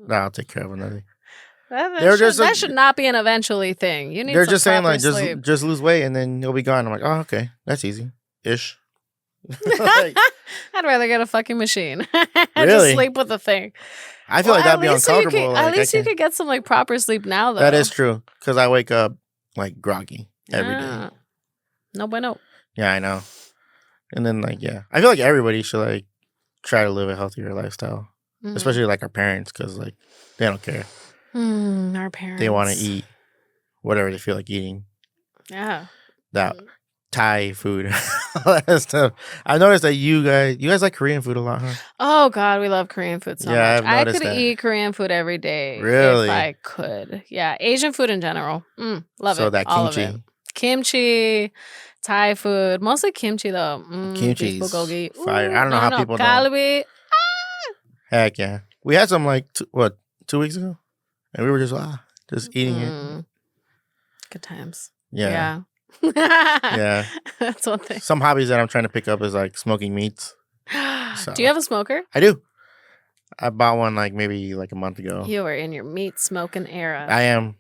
that I'll take care of another day. That should not be an eventually thing. You need They're some just saying proper like sleep. just lose weight and then you'll be gone. I'm like, oh, okay, that's easy, ish. Like, I'd rather get a fucking machine. Really? Just sleep with the thing. I feel like that'd be uncomfortable. Like, at least you could get some like proper sleep now, though. That is true because I wake up like groggy every day. Yeah. No bueno. Yeah, I know. And then like, yeah, I feel like everybody should like try to live a healthier lifestyle, especially like our parents, because like they don't care. Our parents. They want to eat whatever they feel like eating. Yeah. That Thai food, all that stuff. I noticed that you guys like Korean food a lot, huh? Oh God, we love Korean food so Yeah, much. I've I noticed could that. eat Korean food every day Really? if I could. Yeah, Asian food in general. Love So it. that all of kimchi. it. Kimchi, Thai food, mostly kimchi though. Kimchi's beef bulgogi. fire. I don't know how people don't. Kalbi. Heck yeah. We had some like 2 weeks ago, and we were just eating it. Good times. Yeah. Yeah. Yeah. That's one thing. Some hobbies that I'm trying to pick up is like smoking meats. Do you have a smoker? I do. I bought one like maybe like a month ago. You are in your meat smoking era. I am.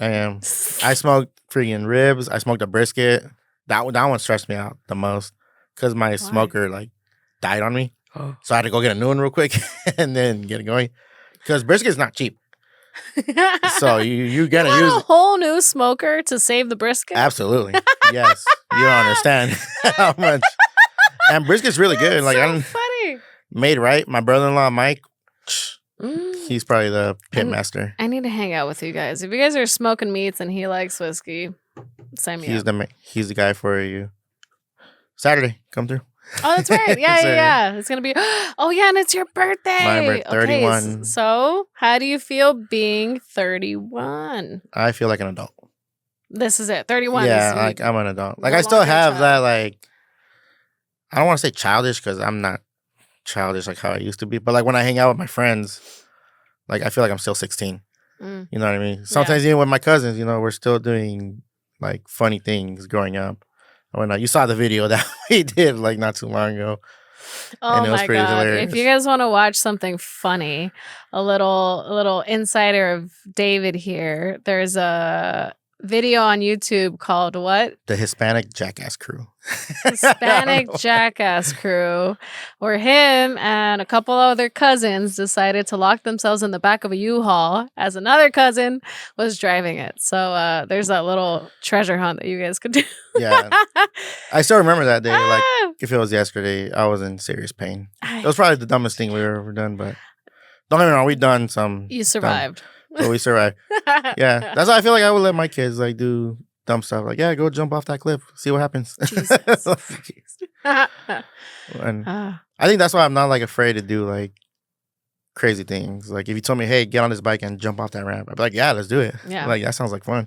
I smoked freaking ribs. I smoked a brisket. That one stressed me out the most because my smoker like died on me. So I had to go get a new one real quick and then get it going. Because brisket's not cheap. So you're gonna use a whole new smoker to save the brisket? Absolutely. Yes. You don't understand how much. And brisket's really good. Like so funny. Made right. My brother-in-law Mike, he's probably the pit master. I need to hang out with you guys. If you guys are smoking meats and he likes whiskey, sign me up. He's the guy for you. Saturday, come through. Oh, that's right. Yeah. It's gonna be. Oh, yeah, and it's your birthday. My birthday, 31. Okay, so how do you feel being 31? I feel like an adult. This is it. 31. Yeah, like I'm an adult. Like no I still longer a have child. that. Like I don't want to say childish because I'm not childish like how I used to be. But like when I hang out with my friends, like I feel like I'm still 16. You know what I mean? Sometimes even with my cousins, we're still doing like funny things growing up. When you saw the video that we did like not too long ago. Oh and it was my pretty God. hilarious. If you guys want to watch something funny, a little insider of David here, there's a video on YouTube called what? The Hispanic Jackass Crew. Hispanic Jackass Crew, where him and a couple other cousins decided to lock themselves in the back of a U-Haul as another cousin was driving it. So there's that little treasure hunt that you guys could do. Yeah. I still remember that day. Like if it was yesterday, I was in serious pain. It was probably the dumbest thing we've ever done, but don't get me wrong, we done some. You survived. But we survived. Yeah. That's why I feel like I would let my kids like do dumb stuff. Like, yeah, go jump off that cliff. See what happens. Jesus. And I think that's why I'm not like afraid to do like crazy things. Like if you told me, hey, get on this bike and jump off that ramp, I'd be like, yeah, let's do it. Yeah. Like that sounds like fun.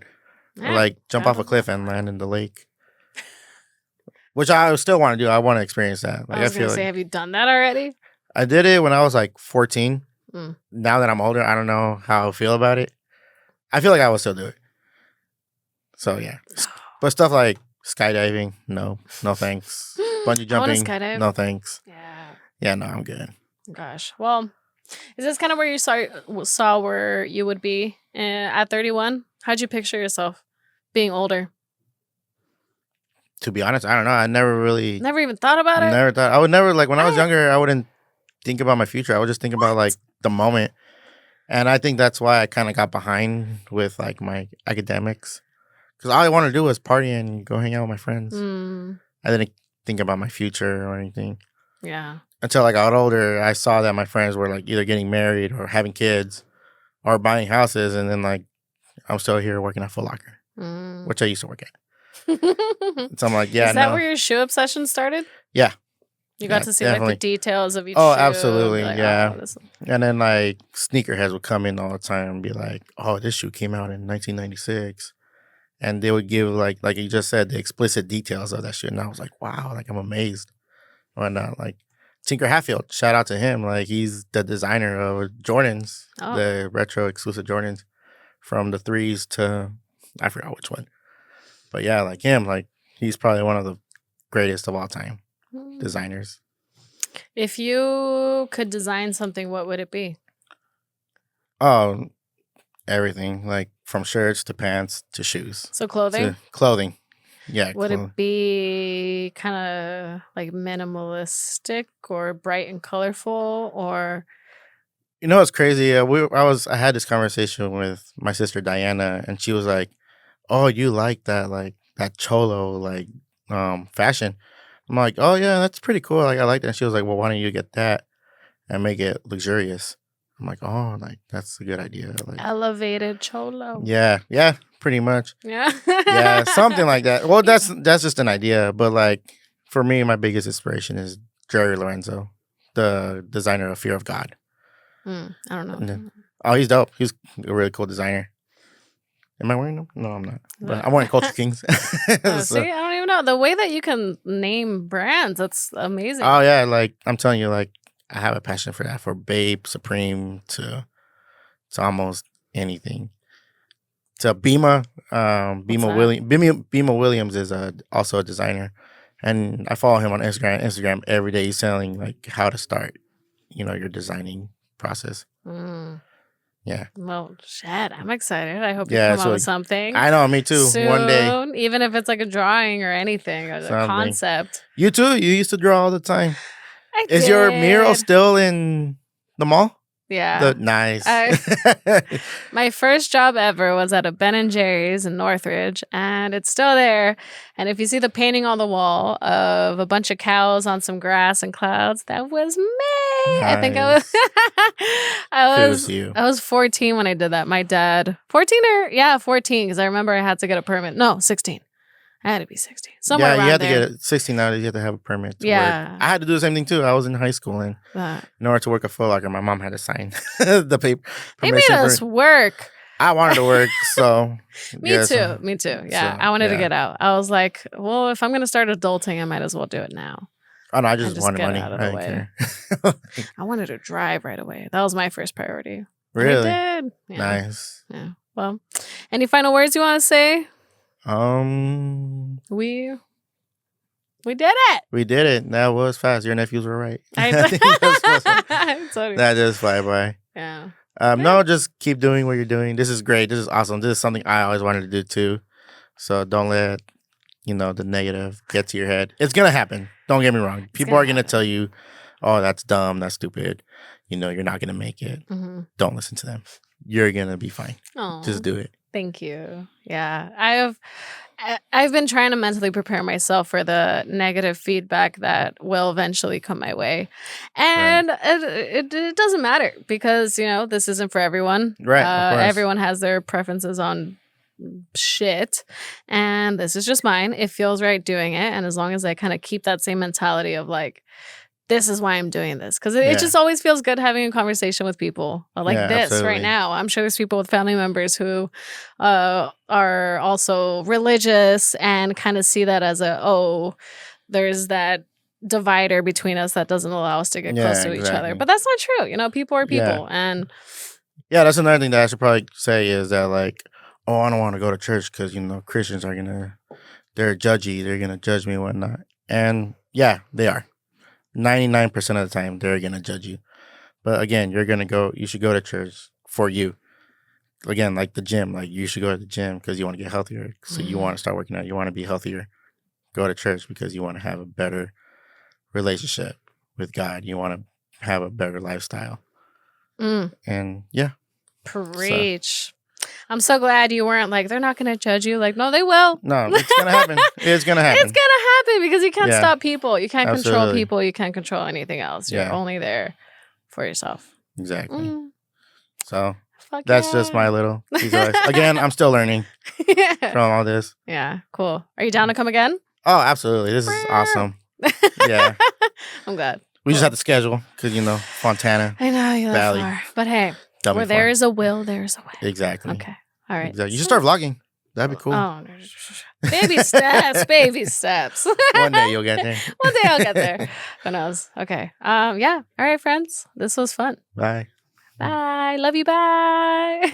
Yeah. Or like jump off a cliff and land in the lake. Which I still want to do. I want to experience that. Like I was going to say, have you done that already? I did it when I was like 14. Mm. Now that I'm older, I don't know how I feel about it. I feel like I will still do it. So yeah. But stuff like skydiving, no thanks. Bungee jumping, no thanks. Yeah, no, I'm good. Gosh. Well, is this kind of where you saw where you would be at 31? How'd you picture yourself being older? To be honest, I don't know. I never even thought about it? Never thought. I would never, like when I was younger, I wouldn't think about my future. I would just think about like the moment. And I think that's why I kind of got behind with like my academics. Because all I wanted to do was party and go hang out with my friends. I didn't think about my future or anything. Yeah. Until I got older, I saw that my friends were like either getting married or having kids or buying houses. And then like I'm still here working at Foot Locker, which I used to work at. So I'm like, yeah. Is that where your shoe obsession started? Yeah. You got to see like the details of each Oh, shoe. absolutely, Like, yeah. oh, this... And then like sneakerheads would come in all the time and be like, "Oh, this shoe came out in 1996," and they would give like you just said, the explicit details of that shit. And I was like, "Wow!" Like I'm amazed. When like Tinker Hatfield, shout out to him. Like he's the designer of Jordans, the retro exclusive Jordans, from the 3s to I forgot which one. But yeah, like him, like he's probably one of the greatest of all time designers. If you could design something, what would it be? Oh, everything, like from shirts to pants to shoes. So clothing? Clothing. Yeah. Would it be kind of like minimalistic or bright and colorful, or? You know what's crazy? I had this conversation with my sister Diana, and she was like, "Oh, you like that cholo fashion?" I'm like, "Oh yeah, that's pretty cool. Like I like that." And she was like, "Well, why don't you get that and make it luxurious?" I'm like, "Oh, like that's a good idea." Like elevated cholo. Yeah, pretty much. Yeah. Yeah, something like that. Well, that's just an idea, but like for me, my biggest inspiration is Jerry Lorenzo, the designer of Fear of God. I don't know. Then, oh, he's dope. He's a really cool designer. Am I wearing them? No, I'm not. But I'm wearing Culture Kings. See, I don't even know. The way that you can name brands, that's amazing. Oh, yeah. Like, I'm telling you, like, I have a passion for that. For Babe, Supreme, to almost anything. To Bima. Bima Williams is also a designer. And I follow him on Instagram every day. He's telling, like, how to start, your designing process. Yeah. Well, shit, I'm excited. I hope you come up with something. I know, me too. Soon, one day. Even if it's like a drawing or anything, or a concept. You too? You used to draw all the time. Is your mural still in the mall? Yeah. Nice. My first job ever was at a Ben & Jerry's in Northridge, and it's still there. And if you see the painting on the wall of a bunch of cows on some grass and clouds, that was me. Nice. I think I was 14 when I did that. My dad, 14 because I remember I had to get a permit. No, 16. I had to be 16. Somewhere around you had there. to get 16 now. You had to have a permit to work. I had to do the same thing too. I was in high school, and in order to work at Foot Locker, my mom had to sign the paper. They made us work. I wanted to work, so Me too. Yeah, I wanted to get out. I was like, well, if I'm going to start adulting, I might as well do it now. Oh no, I just wanted money. Out of the way. I wanted to drive right away. That was my first priority. Really? I did. Yeah. Nice. Yeah. Well, any final words you want to say? We did it. We did it. That was fast. Your nephews were right. That just fly by. Yeah. No, just keep doing what you're doing. This is great. This is awesome. This is something I always wanted to do too. So don't let the negative get to your head. It's gonna happen. Don't get me wrong. People are gonna tell you, "Oh, that's dumb. That's stupid. You're not gonna make it." Mm-hmm. Don't listen to them. You're gonna be fine. Aww. Just do it. Thank you. Yeah, I've been trying to mentally prepare myself for the negative feedback that will eventually come my way, and it doesn't matter because this isn't for everyone. Right. Everyone has their preferences on shit, and this is just mine. It feels right doing it, and as long as I kind of keep that same mentality of like, this is why I'm doing this. Because it just always feels good having a conversation with people like this absolutely. Right now. I'm sure there's people with family members who are also religious and kind of see that as there's that divider between us that doesn't allow us to get close to each other. But that's not true. People are people. And that's another thing that I should probably say is that like, oh, I don't want to go to church because, Christians are they're judgy. They're going to judge me and whatnot. And yeah, they are. 99% of the time, they're going to judge you. But again, you should go to church for you. Again, like the gym, like you should go to the gym because you want to get healthier. So you want to start working out. You want to be healthier. Go to church because you want to have a better relationship with God. You want to have a better lifestyle. And yeah. Preach. I'm so glad you weren't like, they're not going to judge you. Like, no, they will. No, it's going to happen. It's going to happen. It's going to happen because you can't stop people. You can't control people. You can't control anything else. You're only there for yourself. Exactly. So that's just my little piece of advice. Again, I'm still learning from all this. Yeah, cool. Are you down to come again? Oh, absolutely. This is awesome. Yeah. I'm glad. We just have to schedule because, Fontana. I know you live Valley. far. But hey, That'll where be there fun. is a will, there is a way. Exactly. Okay. All right. Exactly. You should start vlogging. That'd be cool. Oh, baby steps, baby steps. One day you'll get there. One day I'll get there. Who knows? Okay. Yeah. All right, friends. This was fun. Bye. Bye. Love you. Bye.